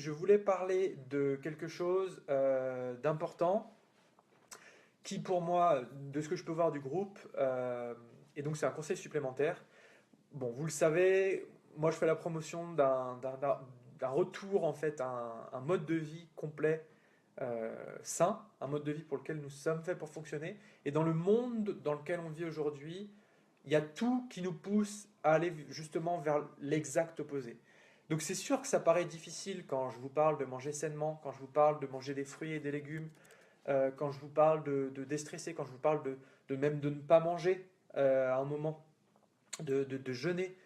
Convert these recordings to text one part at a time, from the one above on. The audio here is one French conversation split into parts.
je voulais parler de quelque chose d'important qui, pour moi, de ce que je peux voir du groupe, et donc c'est un conseil supplémentaire. Bon, vous le savez, moi je fais la promotion d'un retour, en fait, à un mode de vie complet, sain, un mode de vie pour lequel nous sommes faits pour fonctionner. Et dans le monde dans lequel on vit aujourd'hui, il y a tout qui nous pousse à aller justement vers l'exact opposé. Donc c'est sûr que ça paraît difficile quand je vous parle de manger sainement, quand je vous parle de manger des fruits et des légumes, quand je vous parle de déstresser, quand je vous parle de même de ne pas manger à un moment, de jeûner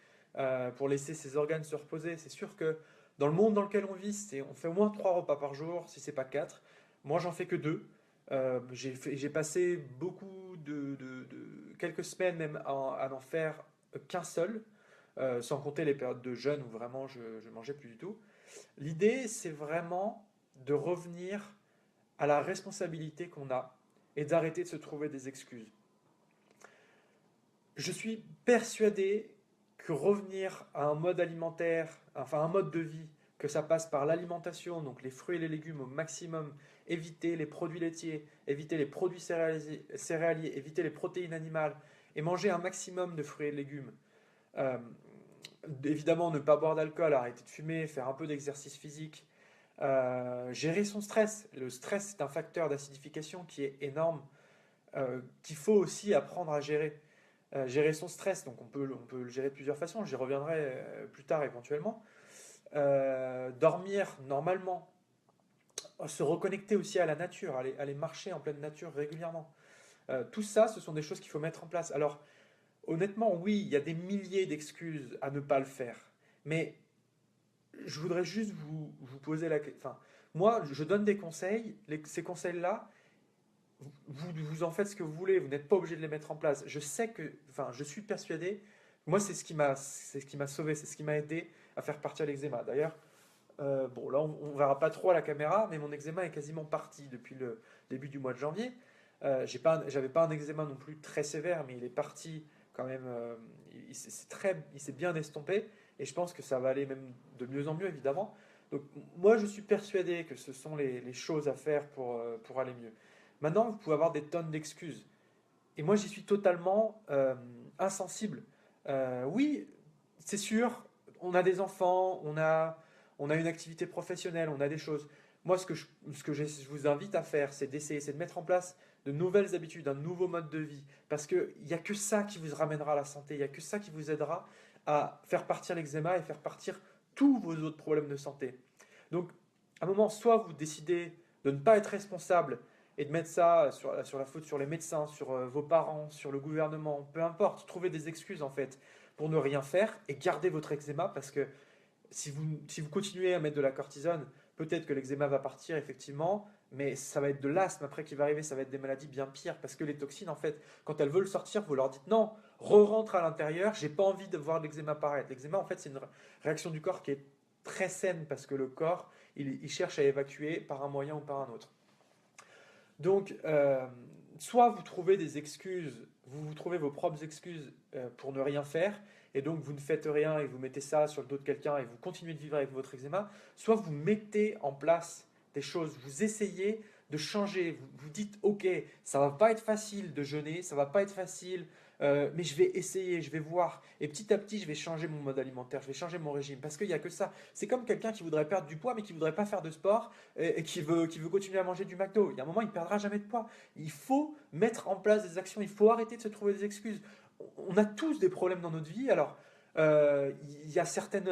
pour laisser ses organes se reposer. C'est sûr que dans le monde dans lequel on vit, on fait au moins 3 repas par jour, si c'est pas 4. Moi, j'en fais que 2. J'ai passé quelques semaines même à n'en faire qu'un seul, sans compter les périodes de jeûne où vraiment je mangeais plus du tout. L'idée, c'est vraiment de revenir à la responsabilité qu'on a et d'arrêter de se trouver des excuses. Je suis persuadé que revenir à un mode alimentaire, enfin un mode de vie, que ça passe par l'alimentation, donc les fruits et les légumes au maximum, éviter les produits laitiers, éviter les produits céréaliers, éviter les protéines animales et manger un maximum de fruits et de légumes. Euh, Évidemment, ne pas boire d'alcool, arrêter de fumer, faire un peu d'exercice physique, gérer son stress. Le stress, c'est un facteur d'acidification qui est énorme, qu'il faut aussi apprendre à gérer. Gérer son stress, donc on peut le gérer de plusieurs façons, j'y reviendrai plus tard éventuellement. Dormir normalement, se reconnecter aussi à la nature, aller marcher en pleine nature régulièrement. Tout ça, ce sont des choses qu'il faut mettre en place. Alors, honnêtement, oui, il y a des milliers d'excuses à ne pas le faire, mais je voudrais juste vous poser la question. Enfin, moi, je donne des conseils, ces conseils-là, vous en faites ce que vous voulez, vous n'êtes pas obligé de les mettre en place. Je sais que, enfin, je suis persuadé, moi c'est ce qui m'a sauvé, c'est ce qui m'a aidé à faire partir l'eczéma. D'ailleurs, bon là on verra pas trop à la caméra, mais mon eczéma est quasiment parti depuis le début du mois de janvier. J'avais pas un eczéma non plus très sévère, mais il est parti quand même. Il s'est bien estompé, et je pense que ça va aller même de mieux en mieux évidemment. Donc moi je suis persuadé que ce sont les choses à faire pour aller mieux. Maintenant, vous pouvez avoir des tonnes d'excuses. Et moi, j'y suis totalement insensible. Oui, c'est sûr, on a des enfants, on a une activité professionnelle, on a des choses. Moi, je vous invite à faire, c'est d'essayer, c'est de mettre en place de nouvelles habitudes, un nouveau mode de vie. Parce qu'il n'y a que ça qui vous ramènera à la santé, il n'y a que ça qui vous aidera à faire partir l'eczéma et faire partir tous vos autres problèmes de santé. Donc, à un moment, soit vous décidez de ne pas être responsable et de mettre ça sur la faute sur les médecins, sur vos parents, sur le gouvernement, peu importe, trouvez des excuses en fait pour ne rien faire et garder votre eczéma parce que si vous continuez à mettre de la cortisone, peut-être que l'eczéma va partir effectivement, mais ça va être de l'asthme après qui va arriver, ça va être des maladies bien pires parce que les toxines en fait, quand elles veulent sortir, vous leur dites non, re-rentre à l'intérieur, j'ai pas envie de voir l'eczéma apparaître. L'eczéma en fait c'est une réaction du corps qui est très saine parce que le corps il cherche à évacuer par un moyen ou par un autre. Donc, soit vous trouvez des excuses, vous trouvez vos propres excuses pour ne rien faire, et donc vous ne faites rien et vous mettez ça sur le dos de quelqu'un et vous continuez de vivre avec votre eczéma, soit vous mettez en place des choses, vous essayez de changer, vous dites ok, ça va pas être facile de jeûner, ça va pas être facile, mais je vais essayer, je vais voir, et petit à petit je vais changer mon mode alimentaire, je vais changer mon régime, parce qu'il n'y a que ça. C'est comme quelqu'un qui voudrait perdre du poids mais qui voudrait pas faire de sport et qui veut continuer à manger du McDo. Il y a un moment, il ne perdra jamais de poids. Il faut mettre en place des actions, il faut arrêter de se trouver des excuses. On a tous des problèmes dans notre vie, alors il y a certaines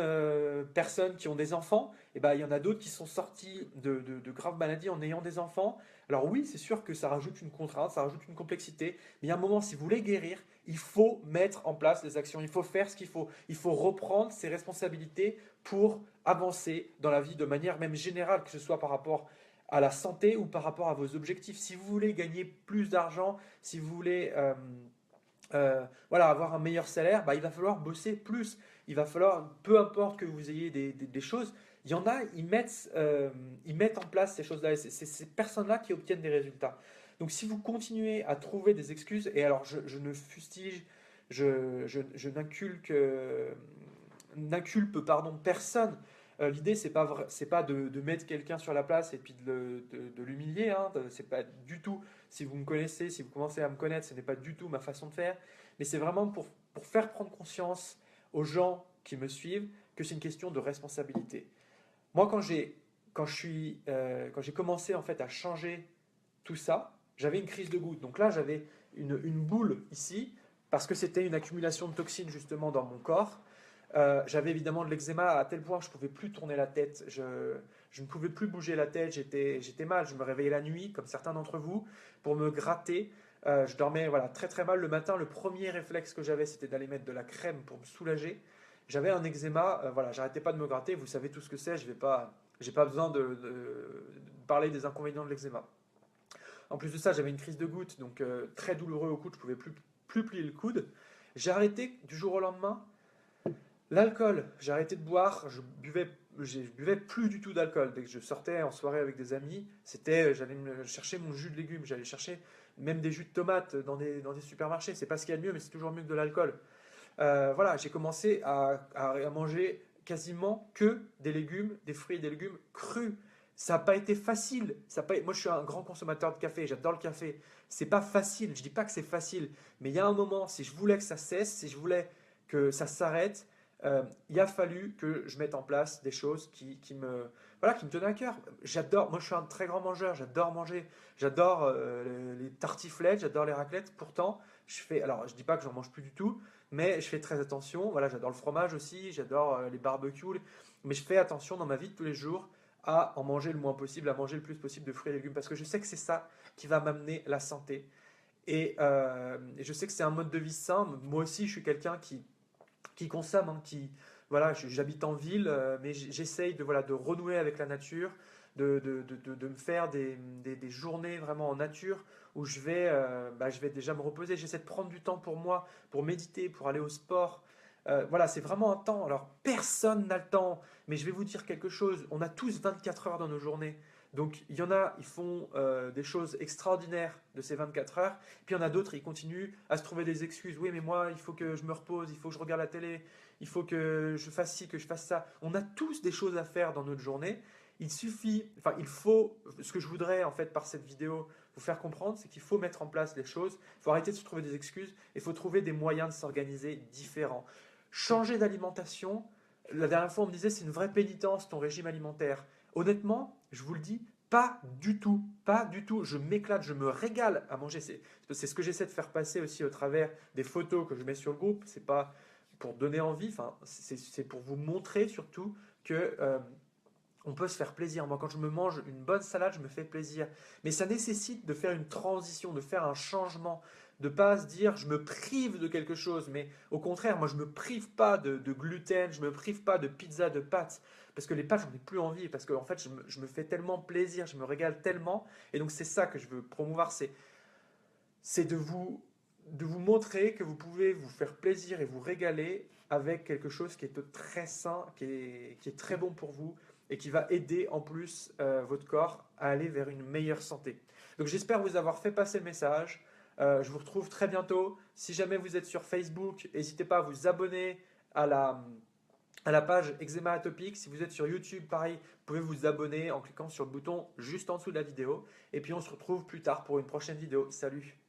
personnes qui ont des enfants, et ben, il y en a d'autres qui sont sortis de graves maladies en ayant des enfants. Alors oui, c'est sûr que ça rajoute une contrainte, ça rajoute une complexité, mais il y a un moment, si vous voulez guérir, il faut mettre en place des actions, il faut faire ce qu'il faut, il faut reprendre ses responsabilités pour avancer dans la vie de manière même générale, que ce soit par rapport à la santé ou par rapport à vos objectifs. Si vous voulez gagner plus d'argent, si vous voulez voilà, avoir un meilleur salaire, bah, il va falloir bosser plus. Il va falloir, peu importe que vous ayez des choses, il y en a, ils mettent en place ces choses-là. Et c'est ces personnes-là qui obtiennent des résultats. Donc si vous continuez à trouver des excuses, et alors je ne fustige, je n'inculque, n'inculpe pardon, personne, L'idée, c'est pas de mettre quelqu'un sur la place et puis de l'humilier, hein. C'est pas du tout, si vous me connaissez, si vous commencez à me connaître, ce n'est pas du tout ma façon de faire. Mais c'est vraiment pour faire prendre conscience aux gens qui me suivent que c'est une question de responsabilité. Moi, quand j'ai commencé en fait à changer tout ça, j'avais une crise de goutte. Donc là, j'avais une boule ici parce que c'était une accumulation de toxines justement dans mon corps. J'avais évidemment de l'eczéma à tel point que je ne pouvais plus tourner la tête. Je ne pouvais plus bouger la tête. J'étais mal. Je me réveillais la nuit, comme certains d'entre vous, pour me gratter. Je dormais voilà, très très mal le matin. Le premier réflexe que j'avais, c'était d'aller mettre de la crème pour me soulager. J'avais un eczéma. Voilà, j'arrêtais pas de me gratter. Vous savez tout ce que c'est. J'ai pas besoin de parler des inconvénients de l'eczéma. En plus de ça, j'avais une crise de goutte, donc très douloureux au coude. Je pouvais plus plier le coude. J'ai arrêté du jour au lendemain. L'alcool, j'ai arrêté de boire, je buvais plus du tout d'alcool. Dès que je sortais en soirée avec des amis, j'allais chercher mon jus de légumes, j'allais chercher même des jus de tomates dans des supermarchés. C'est pas ce qu'il y a de mieux, mais c'est toujours mieux que de l'alcool. Voilà, j'ai commencé à manger quasiment que des légumes, des fruits et des légumes crus. Ça n'a pas été facile. Moi, je suis un grand consommateur de café, j'adore le café. C'est pas facile, je dis pas que c'est facile, mais il y a un moment, si je voulais que ça cesse, si je voulais que ça s'arrête, il a fallu que je mette en place des choses voilà, qui me tenaient à cœur. Moi je suis un très grand mangeur, j'adore manger, j'adore les tartiflettes, j'adore les raclettes. Pourtant, alors je dis pas que j'en mange plus du tout, mais je fais très attention. Voilà, j'adore le fromage aussi, j'adore les barbecues, mais je fais attention dans ma vie de tous les jours à en manger le moins possible, à manger le plus possible de fruits et légumes, parce que je sais que c'est ça qui va m'amener la santé. Et je sais que c'est un mode de vie sain. Moi aussi, je suis quelqu'un qui consomme, hein, voilà, j'habite en ville, mais j'essaye voilà, de renouer avec la nature, de me faire des journées vraiment en nature où je vais déjà me reposer. J'essaie de prendre du temps pour moi, pour méditer, pour aller au sport. Voilà, c'est vraiment un temps. Alors, personne n'a le temps, mais je vais vous dire quelque chose. On a tous 24 heures dans nos journées. Donc, il y en a, ils font des choses extraordinaires de ces 24 heures. Puis il y en a d'autres, ils continuent à se trouver des excuses. Oui, mais moi, il faut que je me repose, il faut que je regarde la télé, il faut que je fasse ci, que je fasse ça. On a tous des choses à faire dans notre journée. Ce que je voudrais en fait par cette vidéo vous faire comprendre, c'est qu'il faut mettre en place les choses. Il faut arrêter de se trouver des excuses. Il faut trouver des moyens de s'organiser différents. Changer d'alimentation. La dernière fois, on me disait c'est une vraie pénitence ton régime alimentaire. Honnêtement, je vous le dis, pas du tout, pas du tout. Je m'éclate, je me régale à manger. C'est ce que j'essaie de faire passer aussi au travers des photos que je mets sur le groupe. C'est pas pour donner envie, enfin, c'est pour vous montrer surtout que on peut se faire plaisir. Moi, quand je me mange une bonne salade, je me fais plaisir. Mais ça nécessite de faire une transition, de faire un changement, de pas se dire je me prive de quelque chose, mais au contraire, moi je me prive pas de gluten, je me prive pas de pizza, de pâtes, parce que les pâtes j'en ai plus envie, parce que en fait je me fais tellement plaisir, je me régale tellement, et donc c'est ça que je veux promouvoir, c'est de vous montrer que vous pouvez vous faire plaisir et vous régaler avec quelque chose qui est très sain, qui est très bon pour vous et qui va aider en plus votre corps à aller vers une meilleure santé. Donc j'espère vous avoir fait passer le message. Je vous retrouve très bientôt. Si jamais vous êtes sur Facebook, n'hésitez pas à vous abonner à la page Eczéma Atopique. Si vous êtes sur YouTube, pareil, vous pouvez vous abonner en cliquant sur le bouton juste en dessous de la vidéo. Et puis on se retrouve plus tard pour une prochaine vidéo. Salut!